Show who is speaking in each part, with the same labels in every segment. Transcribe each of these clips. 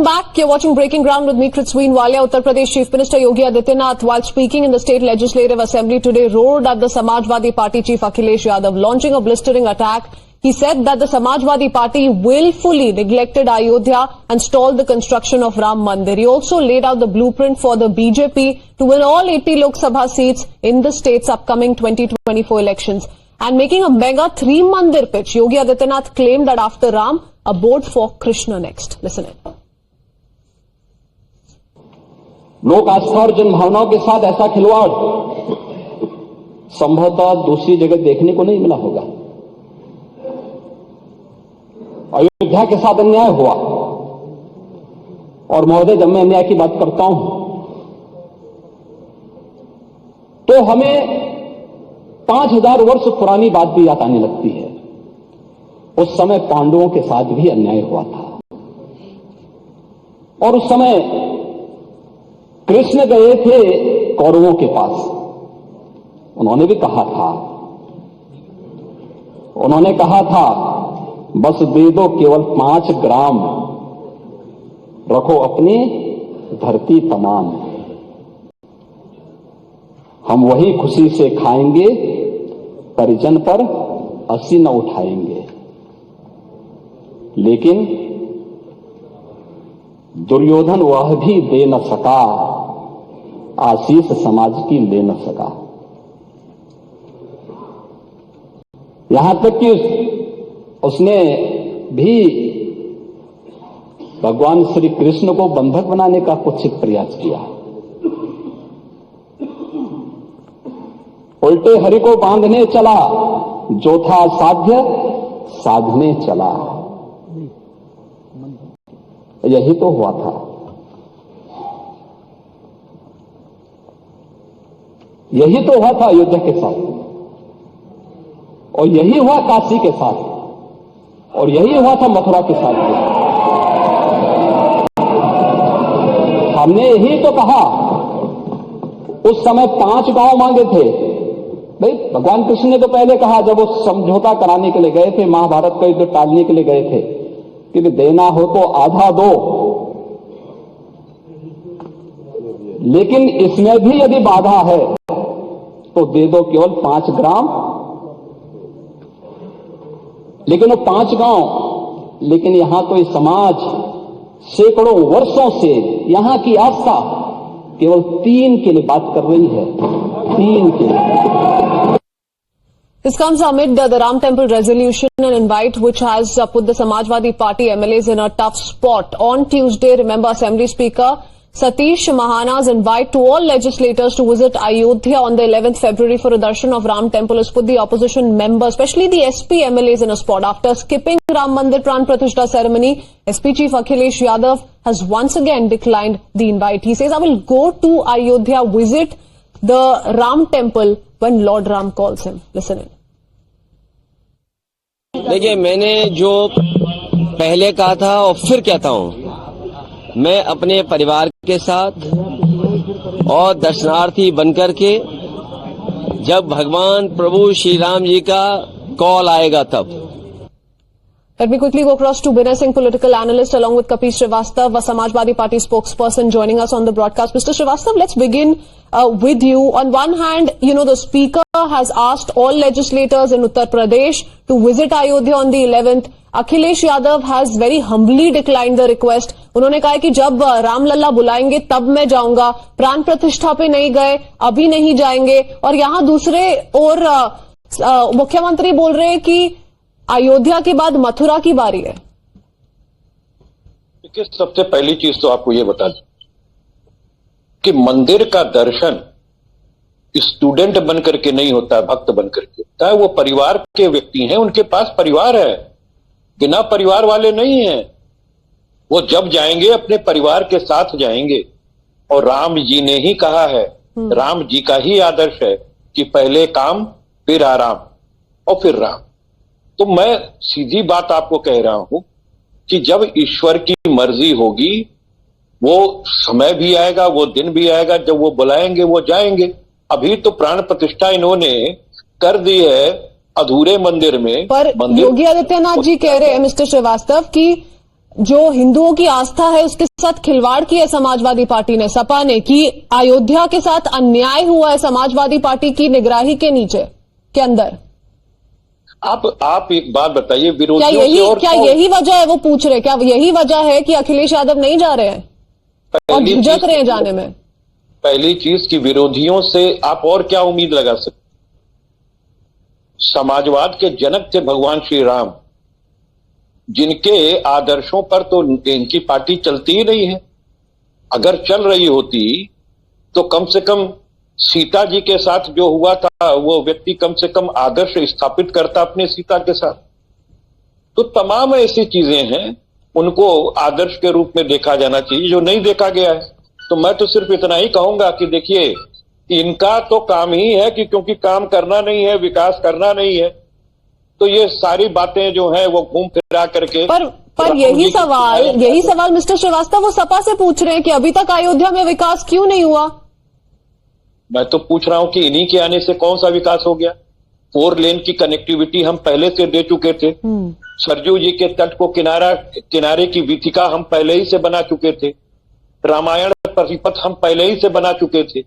Speaker 1: back. You're watching Breaking Ground with me, Kritsween Walia. Uttar Pradesh Chief Minister Yogi Adityanath, while speaking in the State Legislative Assembly today, roared at the Samajwadi Party Chief Akhilesh Yadav, launching a blistering attack. He said that the Samajwadi Party willfully neglected Ayodhya and stalled the construction of Ram Mandir. He also laid out the blueprint for the BJP to win all 80 Lok Sabha seats in the state's upcoming 2024 elections. And making a mega 3 Mandir pitch, Yogi Adityanath claimed that after Ram, a board for Krishna next. Listen in.
Speaker 2: लोक आस्था और जन भावनाओं के साथ ऐसा खिलवाड़ संभवतः दूसरी जगह देखने को नहीं मिला होगा। अयोध्या के साथ अन्याय हुआ, और महोदय जब मैं अन्याय की बात करता हूं तो हमें 5000 वर्ष पुरानी बात भी याद आने लगती है। उस समय पांडवों के साथ भी अन्याय हुआ था, और उस समय कृष्ण गए थे कौरवों के पास। उन्होंने भी कहा था बस दे दो केवल 5 ग्राम, रखो अपनी धरती तमाम। हम वही खुशी से खाएंगे, परिजन पर हंसी न उठाएंगे। लेकिन दुर्योधन वह भी दे न सका, आशीष समाज की ले न सका। यहां तक कि उसने भी भगवान श्री कृष्ण को बंधक बनाने का कुछ प्रयास किया। उल्टे हरि को बांधने चला, जो था साध्य साधने चला। यही तो हुआ था। यही तो हुआ था अयोध्या के साथ, और यही हुआ काशी के साथ, और यही हुआ था मथुरा के साथ। हमने यही तो कहा, उस समय 5 गांव मांगे थे। भाई भगवान कृष्ण ने तो पहले कहा, जब वो समझौता कराने के लिए गए थे, महाभारत का युद्ध टालने के लिए गए थे, कि देना हो तो आधा दो, लेकिन इसमें भी यदि बाधा है तो दे दो केवल 5 ग्राम। लेकिन वो 5 गांव, लेकिन यहां तो इस समाज सैकड़ों वर्षों से यहां की आस्था केवल 3 के लिए बात कर रही है, 3 के लिए।
Speaker 1: This comes amid the Ram Temple resolution, an invite which has put the Samajwadi Party MLAs in a tough spot. On Tuesday, remember Assembly Speaker Satish Mahana's invite to all legislators to visit Ayodhya on the 11th February for a darshan of Ram Temple has put the opposition members, especially the SP MLAs, in a spot. After skipping Ram Mandir Pran Pratishtha ceremony, SP Chief Akhilesh Yadav has once again declined the invite. He says, I will go to Ayodhya, visit the Ram Temple when Lord Ram calls him. Listen in.
Speaker 3: देखिए, मैंने जो पहले कहा था और फिर कहता हूं, मैं अपने परिवार के साथ और दर्शनार्थी बनकर के जब भगवान प्रभु श्री राम जी का कॉल आएगा तब।
Speaker 1: Let me quickly go across to Binay Singh, political analyst, along with Kapil Srivastava, a Samajwadi Party spokesperson, joining us on the broadcast. Mr. Srivastava, let's begin with you. On one hand, the Speaker has asked all legislators in Uttar Pradesh to visit Ayodhya on the 11th. Akhilesh Yadav has very humbly declined the request. उन्होंने कहा कि जब रामलला बुलाएंगे तब मैं जाऊंगा, प्राण प्रतिष्ठा पे नहीं गए, अभी नहीं जाएंगे। और यहाँ दूसरे और मुख्यमंत्री बोल रहे हैं कि अयोध्या के बाद मथुरा की बारी है।
Speaker 4: देखिए, सबसे पहली चीज तो आपको ये बता दूं कि मंदिर का दर्शन स्टूडेंट बनकर के नहीं होता, भक्त बनकर के होता है। वो परिवार के व्यक्ति हैं, उनके पास परिवार है, बिना परिवार वाले नहीं है। वो जब जाएंगे अपने परिवार के साथ जाएंगे, और राम जी ने ही कहा है, राम जी का ही आदर्श है कि पहले काम फिर आराम और फिर राम। तो मैं सीधी बात आपको कह रहा हूं कि जब ईश्वर की मर्जी होगी, वो समय भी आएगा, वो दिन भी आएगा, जब वो बुलाएंगे वो जाएंगे। अभी तो प्राण प्रतिष्ठा इन्होंने कर दी है अधूरे मंदिर में।
Speaker 1: पर योगी आदित्यनाथ जी कह रहे हैं, मिस्टर श्रीवास्तव, कि जो हिंदुओं की आस्था है उसके साथ खिलवाड़ की है समाजवादी पार्टी ने, सपा ने, कि अयोध्या के साथ अन्याय हुआ है समाजवादी पार्टी की निगरानी के नीचे के अंदर?
Speaker 4: आप एक बात बताइए,
Speaker 1: क्या
Speaker 4: विरोधियों से और
Speaker 1: यही वजह है? वो पूछ रहे, क्या यही वजह है कि अखिलेश यादव नहीं जा रहे हैं और झिझक रहे हैं जाने में?
Speaker 4: पहली चीज कि विरोधियों से आप और क्या उम्मीद लगा सकते? समाजवाद के जनक थे भगवान श्री राम, जिनके आदर्शों पर तो इनकी पार्टी चलती ही नहीं है। अगर चल रही होती तो कम से कम सीता जी के साथ जो हुआ था वो व्यक्ति कम से कम आदर्श स्थापित करता अपने सीता के साथ। तो तमाम ऐसी चीजें हैं, उनको आदर्श के रूप में देखा जाना चाहिए, जो नहीं देखा गया है। तो मैं तो सिर्फ इतना ही कहूंगा कि देखिए, इनका तो काम ही है कि क्योंकि काम करना नहीं है, विकास करना नहीं है, तो ये सारी बातें जो हैं वो घूम फिरा करके
Speaker 1: पर यही सवाल मिस्टर श्रीवास्तव वो सपा से पूछ रहे हैं कि अभी तक अयोध्या में विकास क्यों नहीं हुआ?
Speaker 4: मैं तो पूछ रहा हूं कि इन्हीं के आने से कौन सा विकास हो गया? 4 लेन की कनेक्टिविटी हम पहले से दे चुके थे। सरयू जी के तट को किनारे की वीथिका हम पहले ही से बना चुके थे। रामायण परिपथ हम पहले ही से बना चुके थे।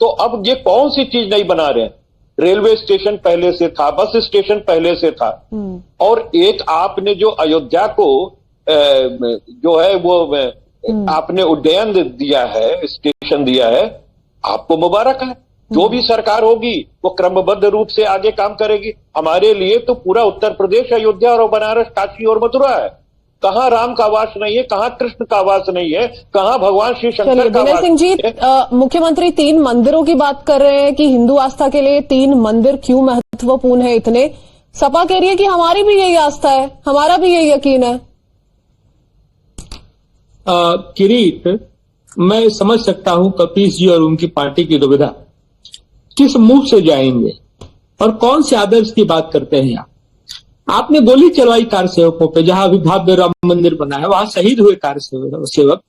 Speaker 4: तो अब ये कौन सी चीज नहीं बना रहे हैं? रेलवे स्टेशन पहले से था, बस स्टेशन पहले से था। और एक आपने जो अयोध्या को जो है वो आपने उड्डयन दिया है, स्टेशन दिया है, आपको मुबारक है। जो भी सरकार होगी वो क्रमबद्ध रूप से आगे काम करेगी। हमारे लिए तो पूरा उत्तर प्रदेश अयोध्या और बनारस, काशी और मथुरा है। कहां राम का वास नहीं है, कहां कृष्ण का वास नहीं है, कहां भगवान श्री शंकर का वास
Speaker 1: सिंह जी, मुख्यमंत्री 3 मंदिरों की बात कर रहे हैं कि हिंदू आस्था के लिए 3 मंदिर क्यों महत्वपूर्ण है इतने? सपा कह रही है कि हमारी भी यही आस्था है, हमारा भी यही यकीन है।
Speaker 5: किरीट, मैं समझ सकता हूं कपीश जी और उनकी पार्टी की दुविधा, किस मुंह से जाएंगे और कौन से आदर्श की बात करते हैं आप? आपने गोली चलवाई कार सेवकों पे, जहां अभी भव्य राम मंदिर बना है वहां शहीद हुए कार सेवक,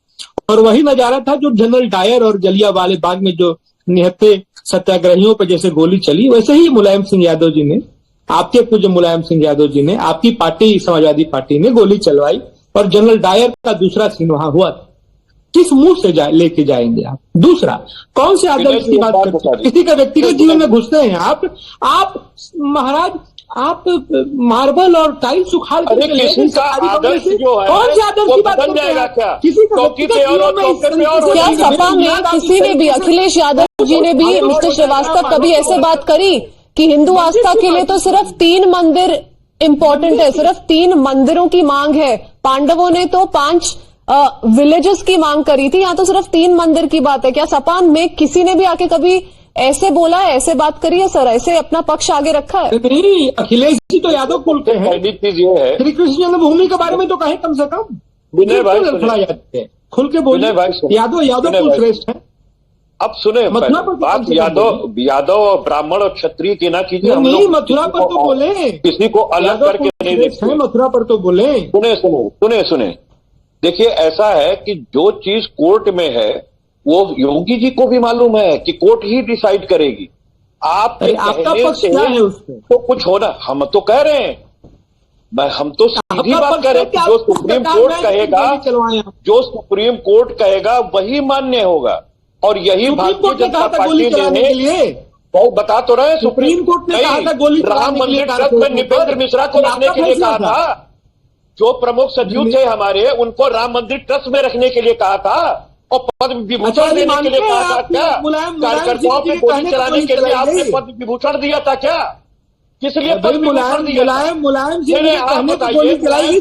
Speaker 5: और वही नजारा था जो जनरल डायर और जलियांवाला बाग में जो निहत्थे सत्याग्रहियों पर जैसे गोली चली, वैसे ही मुलायम सिंह यादव जी ने, आपके पूज्य मुलायम सिंह यादव जी ने, आपकी पार्टी समाजवादी पार्टी ने गोली चलवाई और जनरल डायर का दूसरा सीन वहां हुआ था। किस मुंह से लेके जाएंगे आप? दूसरा, कौन से आदर्श की बात करते हैं? किसी का व्यक्तिगत जीवन में घुसते हैं आप महाराज, आप मार्बल और टाइल्स उखाड़
Speaker 4: किसी का आदर्श जो है
Speaker 5: कौन से आदर्श की बात
Speaker 4: बन जाएगा क्या?
Speaker 5: किसी का
Speaker 1: क्या सपा में किसी ने भी, अखिलेश यादव जी ने भी, मिस्टर श्रीवास्तव, कभी ऐसे बात करी कि हिंदू आस्था के लिए तो सिर्फ 3 मंदिर इंपॉर्टेंट है, सिर्फ 3 मंदिरों की मांग है? पांडवों ने तो 5 विलेजेस की मांग करी थी, यहाँ तो सिर्फ 3 मंदिर की बात है। क्या सपा में किसी ने भी आके कभी ऐसे बोला है, ऐसे बात करी है सर, ऐसे अपना पक्ष आगे रखा है?
Speaker 5: नहीं, अखिलेश जी तो यादव कुल के हैं।
Speaker 4: पहली चीज ये है,
Speaker 5: श्री कृष्ण जन्मभूमि के बारे में तो कहे कम से कम,
Speaker 4: विनय भाई
Speaker 5: खुल के बोले, यादव कुल श्रेष्ठ है।
Speaker 4: अब सुने बात, यादव और ब्राह्मण और क्षत्रिय की ना कीजिए।
Speaker 5: नहीं, मथुरा पर तो बोले,
Speaker 4: किसी को अलग करके नहीं देखते।
Speaker 5: मथुरा पर तो बोले।
Speaker 4: सुने देखिए, ऐसा है कि जो चीज कोर्ट में है वो योगी जी को भी मालूम है कि कोर्ट ही डिसाइड करेगी।
Speaker 5: आपका पक्ष क्या है उसमें?
Speaker 4: तो कुछ होना, हम तो कह रहे हैं, हम तो सीधी बात कर रहे हैं कि जो सुप्रीम कोर्ट कहेगा, जो सुप्रीम कोर्ट कहेगा वही मान्य होगा। और यही भारतीय जनता पार्टी ने वो बता तो रहे, सुप्रीम कोर्ट ने कहा था गोली राम मंदिर ट्रस्ट में निपेंद्र मिश्रा को रखने के लिए कहा था। जो प्रमुख सचिव थे हमारे, उनको राम मंदिर ट्रस्ट में रखने के लिए कहा था और पद्म विभूषण देने के लिए कहा था। क्या कार्यकर्ताओं पे गोली चलाने के लिए आपने पद्म विभूषण दिया था क्या? किस लिए पद्म विभूषण दिया?
Speaker 5: मुलायम सिंह ने गोली चलाई।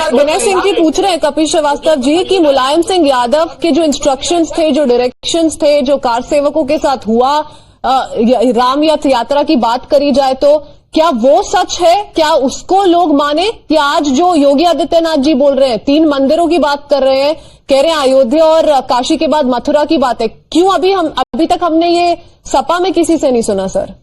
Speaker 1: विनय सिंह जी पूछ रहे हैं कपिल श्रीवास्तव जी कि मुलायम सिंह यादव के जो इंस्ट्रक्शंस थे, जो डायरेक्शंस थे, जो कार सेवकों के साथ हुआ, राम रथ यात्रा की बात करी जाए तो क्या वो सच है? क्या उसको लोग माने? कि आज जो योगी आदित्यनाथ जी बोल रहे हैं, 3 मंदिरों की बात कर रहे हैं, कह रहे हैं अयोध्या और काशी के बाद मथुरा की बात है, क्यों अभी तक हमने ये सपा में किसी से नहीं सुना सर?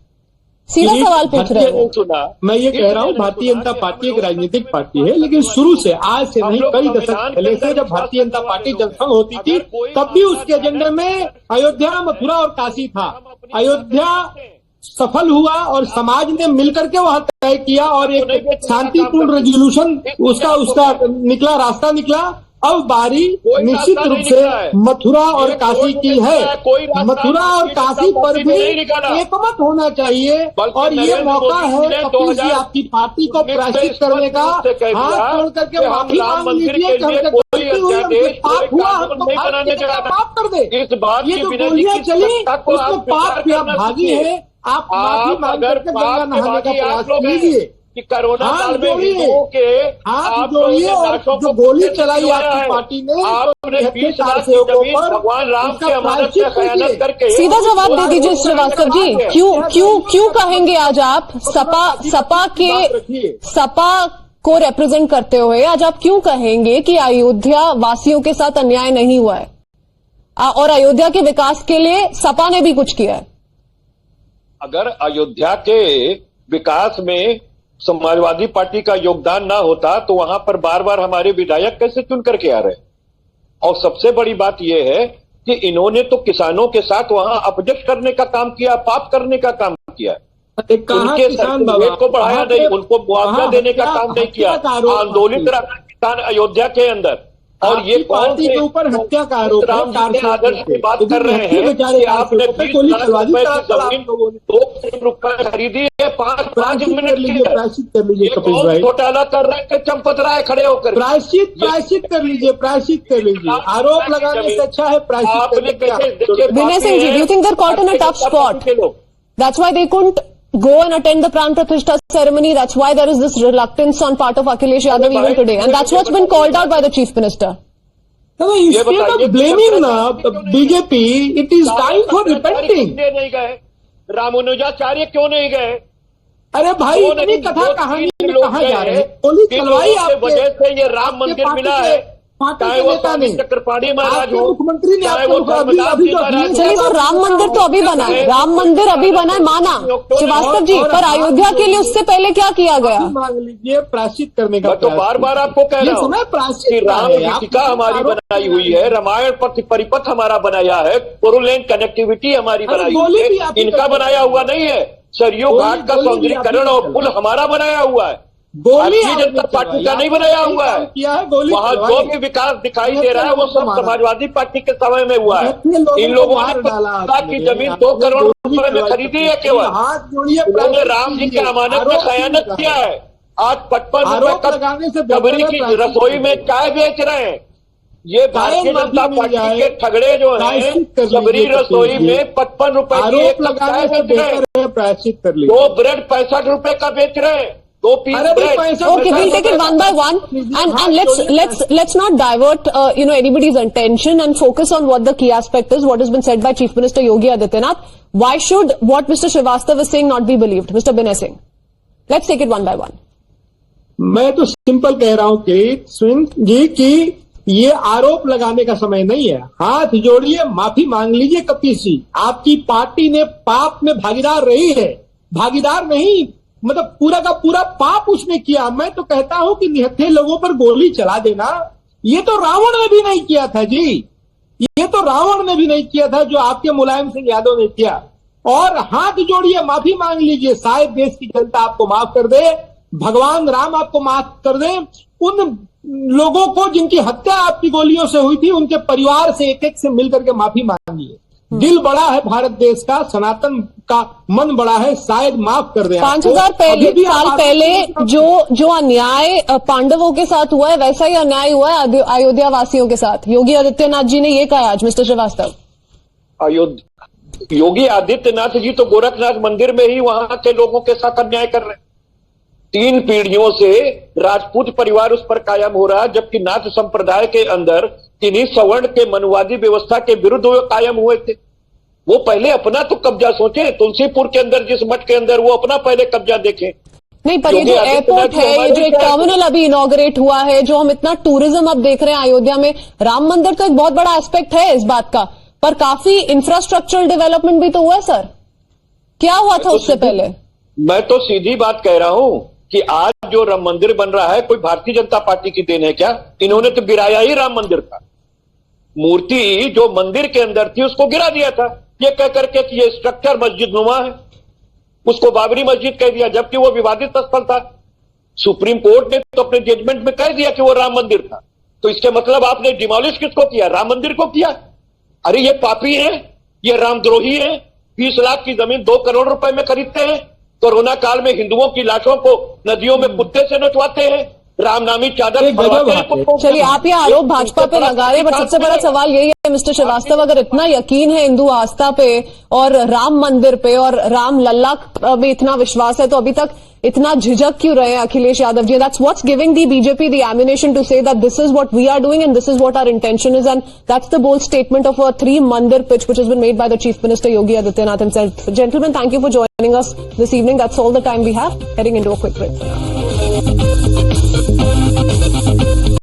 Speaker 1: सीधा सवाल पूछ रहे हैं।
Speaker 5: मैं ये कह रहा हूँ, भारतीय जनता पार्टी एक राजनीतिक पार्टी है, लेकिन शुरू से, आज से नहीं, कई दशक पहले से जब भारतीय जनता पार्टी जनसंघ होती थी तब भी उसके एजेंडे में अयोध्या, मथुरा और काशी था। अयोध्या सफल हुआ और समाज ने मिलकर के वहां तय किया और एक शांतिपूर्ण रेजोल्यूशन उसका निकला, रास्ता निकला। अब बारी निश्चित रूप से मथुरा और काशी की है। मथुरा और काशी पर भी एकमत होना चाहिए और ये मौका है कपिल जी आपकी पार्टी को प्रायश्चित करने का। हाथ जोड़ करके माफी मांग लीजिए कि हमसे गलती हुई, हमसे पाप हुआ, हमको माफ कर दे। ये जो गोलियां चली उसमें पाप के आप भागी है, आप माफी मांग करके गंगा नहाने का प्रयास कीजिए
Speaker 4: कि कोरोना
Speaker 5: हाथ
Speaker 4: काल में
Speaker 5: जोड़िए,
Speaker 4: हिंदुओं के
Speaker 5: हाथ जोड़िए और जो गोली चलाई आपकी पार्टी ने
Speaker 4: आपने 20 लाख की जमीन भगवान राम के अमानत से खयानत करके
Speaker 1: सीधा जवाब दे दीजिए श्रीवास्तव जी, क्यों कहेंगे आज आप सपा को रिप्रेजेंट करते हुए आज आप क्यों कहेंगे कि अयोध्या वासियों के साथ अन्याय नहीं हुआ है और अयोध्या के विकास के लिए सपा ने भी कुछ किया है?
Speaker 4: अगर अयोध्या के विकास में समाजवादी पार्टी का योगदान ना होता तो वहां पर बार बार हमारे विधायक कैसे चुन करके आ रहे हैं? और सबसे बड़ी बात यह है कि इन्होंने तो किसानों के साथ वहां अपजश करने का काम किया, पाप करने का काम किया। उनके सर्टिफिकेट को बढ़ाया नहीं, उनको मुआवजा देने का काम नहीं किया। आंदोलित रहा किसान अयोध्या के अंदर। और ये
Speaker 5: पार्टी के ऊपर हत्या का आरोप
Speaker 4: राम जी के आदर्श की बात कर रहे हैं कि आपने 20 लाख रुपए की जमीन 2 करोड़ रुपए खरीदी है 5 मिनट के लिए।
Speaker 5: प्रायश्चित कर लीजिए कपिल भाई,
Speaker 4: घोटाला कर रहे हैं चंपत राय खड़े होकर।
Speaker 5: प्रायश्चित कर लीजिए। आरोप लगाने से अच्छा है प्रायश्चित करके।
Speaker 1: Vinay Singh ji, do you think they're caught in a tough spot? That's why they couldn't go and attend the Pran Pratishtha ceremony. That's why there is this reluctance on part of Akhilesh Yadav even today. And that's what's been called out by the Chief Minister.
Speaker 5: No, instead of blaming BJP, it is time for repenting.
Speaker 4: नहीं गए रामानुजाचार्य क्यों नहीं गए?
Speaker 5: अरे भाई इतनी कथा कहानी में कहाँ जा रहे हैं? गोली चलवाई आपके
Speaker 4: वजह से ये राम मंदिर मिला है। चाहे वो स्वामी चक्रपाणी महाराज हो,
Speaker 5: मुख्यमंत्री ने
Speaker 4: चाहे वो
Speaker 1: चलिए तो राम मंदिर तो अभी बना है, राम मंदिर अभी बना है, माना श्रीवास्तव जी, पर अयोध्या के लिए उससे पहले क्या किया गया?
Speaker 5: मांग लीजिए प्रायश्चित करने का।
Speaker 4: तो बार बार आपको कह रहा हूँ कि राम गीतिका हमारी बनाई हुई है, रामायण परिपथ हमारा बनाया है, फोरलेन कनेक्टिविटी हमारी बनाई हुई है, इनका बनाया हुआ नहीं है। सरयू घाट का सौंदर्यीकरण और पुल हमारा बनाया हुआ है, भारतीय जनता पार्टी का नहीं बनाया हुआ है। वहाँ जो भी विकास दिखाई दे रहा है वो सब समाजवादी पार्टी के समय में हुआ है। इन लोगों ने 5 लाख की जमीन 2 करोड़ रुपए में खरीदी है केवल। उन्होंने राम जी के अमानत में खयानत किया है। आज 55 रुपए का शबरी की रसोई में चाय बेच रहे हैं। ये भारतीय जनता पार्टी के ठगड़े जो हैं शबरी रसोई में 55 रुपए की एक कप चाय बेच रहे हैं। 2 ब्रेड 65 रुपए का बेच रहे हैं।
Speaker 1: Okay, we'll take it one by one, and let's not divert anybody's attention and focus on what the key aspect is. What has been said by Chief Minister Yogi Adityanath? Why should what Mr. Srivastava is saying not be believed, Mr. Binay Singh? Let's take it one by one.
Speaker 5: मैं तो simple कह रहा हूँ कि सुन जी कि ये आरोप लगाने का समय नहीं है। हाथ जोड़िए, माफी मांग लीजिए कपिल जी। आपकी पार्टी ने पाप में भागीदार रही है, भागीदार नहीं मतलब पूरा का पूरा पाप उसने किया। मैं तो कहता हूं कि निहत्थे लोगों पर गोली चला देना ये तो रावण ने भी नहीं किया था जी, ये तो रावण ने भी नहीं किया था जो आपके मुलायम सिंह यादव ने किया। और हाथ जोड़िए, माफी मांग लीजिए, शायद देश की जनता आपको माफ कर दे, भगवान राम आपको माफ कर दे। उन लोगों को जिनकी हत्या आपकी गोलियों से हुई थी उनके परिवार से एक से मिलकर के माफी मांगिए। दिल बड़ा है भारत देश का, सनातन का मन बड़ा है, शायद माफ कर दे।
Speaker 1: 5000 साल पहले जो अन्याय पांडवों के साथ हुआ है वैसा ही अन्याय हुआ है अयोध्या वासियों के साथ। योगी आदित्यनाथ जी ने ये कहा आज मिस्टर श्रीवास्तव।
Speaker 4: योगी आदित्यनाथ जी तो गोरखनाथ मंदिर में ही वहां के लोगों के साथ अन्याय कर रहे हैं। 3 पीढ़ियों से राजपूत परिवार उस पर कायम हो रहा है, जबकि नाथ संप्रदाय के अंदर इन्हीं सवर्ण के मनुवादी व्यवस्था के विरुद्ध वो कायम हुए थे। वो पहले अपना तो कब्जा सोचे, तुलसीपुर के अंदर जिस मठ के अंदर वो अपना पहले कब्जा देखें।
Speaker 1: नहीं, पर ये जो एयरपोर्ट है, ये जो एक टर्मिनल अभी इनॉग्रेट हुआ है, जो हम इतना टूरिज्म अब देख रहे हैं अयोध्या में, राम मंदिर तो एक बहुत बड़ा एस्पेक्ट है इस बात का, पर काफी इंफ्रास्ट्रक्चरल डेवलपमेंट भी तो हुआ है सर। क्या हुआ था उससे पहले?
Speaker 4: मैं तो सीधी बात कह रहा हूं कि आज जो राम मंदिर बन रहा है कोई भारतीय जनता पार्टी की देन है क्या? इन्होंने तो गिराया ही राम मंदिर का। मूर्ति जो मंदिर के अंदर थी उसको गिरा दिया था, ये कह करके कि ये स्ट्रक्चर मस्जिद नुमा है। उसको बाबरी मस्जिद कह दिया, जबकि वो विवादित स्थल था। सुप्रीम कोर्ट ने तो अपने जजमेंट में कह दिया कि वो राम मंदिर था। तो इसके मतलब आपने डिमोलिश किसको किया? राम मंदिर को किया। अरे ये पापी है, ये रामद्रोही है। 20 लाख की जमीन 2 करोड़ रुपए में खरीदते हैं। कोरोना काल में हिंदुओं की लाशों को नदियों में कुत्ते से नचवाते हैं। रामनामी चादर
Speaker 5: ये गजब
Speaker 4: पड़वाते हैं
Speaker 5: बात है।
Speaker 4: कुत्तों को।
Speaker 1: चलिए, आप ये आरोप भाजपा पे लगा रहे हैं, बट सबसे बड़ा सवाल यही है मिस्टर श्रीवास्तव, अगर इतना यकीन है हिंदू आस्था पे और राम मंदिर पे और राम लल्ला में इतना विश्वास है, तो अभी तक इतना झिझक क्यों रहे हैं Akhilesh Yadav ji? That's what's giving the BJP the ammunition to say that this is what we are doing and this is what our intention is, and that's the bold statement of a 3 mandir pitch which has been made by the Chief Minister Yogi Adityanath himself. Gentlemen, thank you for joining us this evening. That's all the time we have. Heading into a quick break.